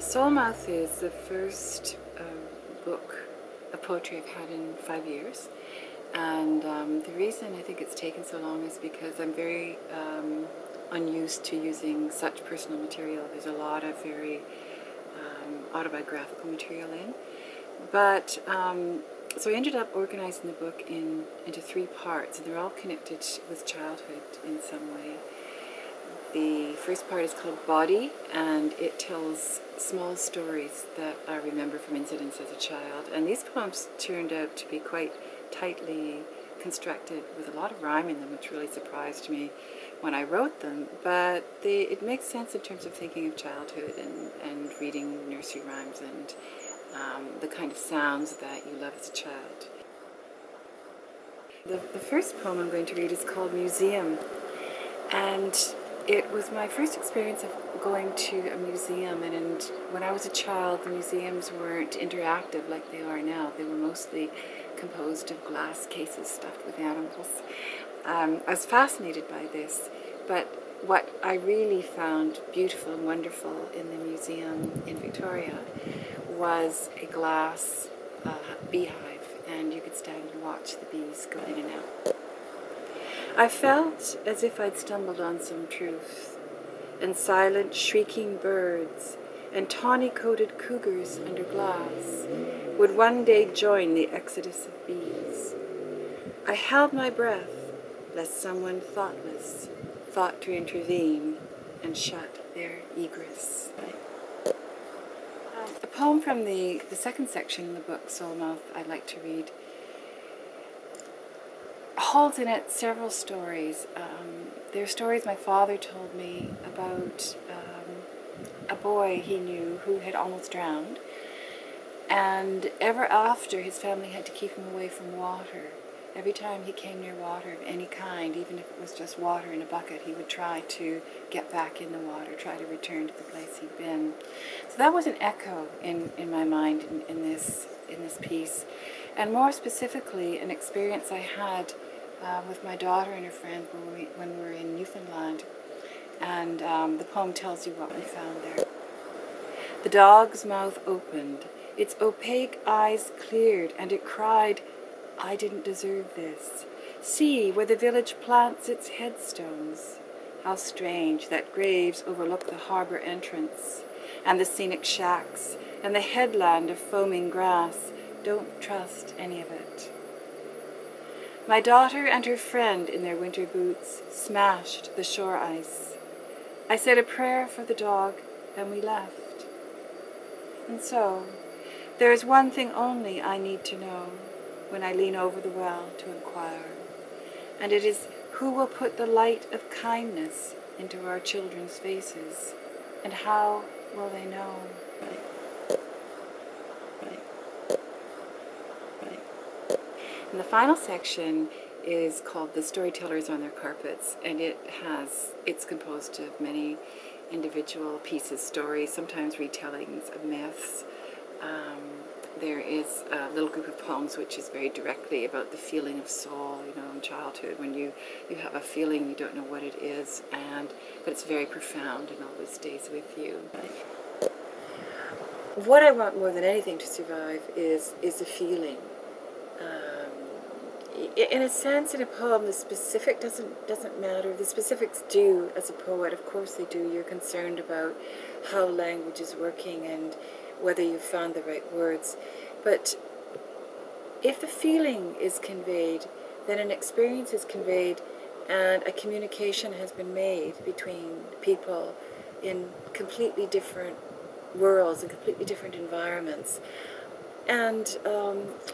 Soulmouth is the first book of poetry I've had in 5 years, and the reason I think it's taken so long is because I'm very unused to using such personal material. There's a lot of very autobiographical material in, but so I ended up organizing the book into 3 parts, and they're all connected with childhood in some way. The first part is called Body, and it tells small stories that I remember from incidents as a child. And these poems turned out to be quite tightly constructed with a lot of rhyme in them, which really surprised me when I wrote them. But it makes sense in terms of thinking of childhood and reading nursery rhymes and the kind of sounds that you love as a child. The first poem I'm going to read is called Museum, and it was my first experience of going to a museum, and when I was a child, the museums weren't interactive like they are now. They were mostly composed of glass cases stuffed with animals. I was fascinated by this, but what I really found beautiful and wonderful in the museum in Victoria was a glass beehive, and you could stand and watch the bees go in and out. I felt as if I'd stumbled on some truth, and silent shrieking birds and tawny-coated cougars under glass would one day join the exodus of bees. I held my breath, lest someone thoughtless thought to intervene and shut their egress. A poem from the second section in the book, Soulmouth, I'd like to read, holds in it several stories. There are stories my father told me about a boy he knew who had almost drowned, and ever after his family had to keep him away from water. Every time he came near water of any kind, even if it was just water in a bucket, he would try to get back in the water, try to return to the place he'd been. So that was an echo in my mind in this piece, and more specifically an experience I had with my daughter and her friend when we were in Newfoundland, and the poem tells you what we found there. The dog's mouth opened, its opaque eyes cleared, and it cried, "I didn't deserve this. See where the village plants its headstones. How strange that graves overlook the harbor entrance, and the scenic shacks, and the headland of foaming grass. Don't trust any of it." My daughter and her friend in their winter boots smashed the shore ice. I said a prayer for the dog, and we left. And so, there is one thing only I need to know when I lean over the well to inquire, and it is who will put the light of kindness into our children's faces, and how will they know? And the final section is called The Storytellers on Their Carpets, and it's composed of many individual pieces, stories, sometimes retellings of myths. There is a little group of poems which is very directly about the feeling of soul, in childhood, when you have a feeling, you don't know what it is, but it's very profound and always stays with you. What I want more than anything to survive is the feeling. In a sense, in a poem, the specific doesn't matter. The specifics do, as a poet, of course they do. You're concerned about how language is working and whether you've found the right words. But if the feeling is conveyed, then an experience is conveyed, and a communication has been made between people in completely different worlds and completely different environments. And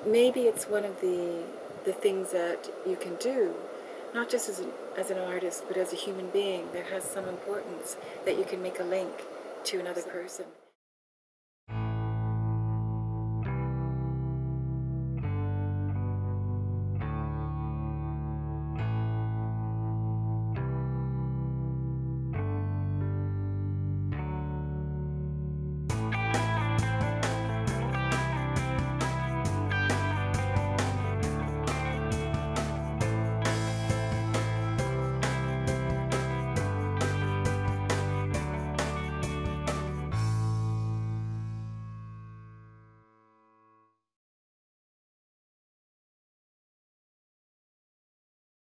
maybe it's one of the things that you can do, not just as an artist, but as a human being that has some importance, that you can make a link to another person.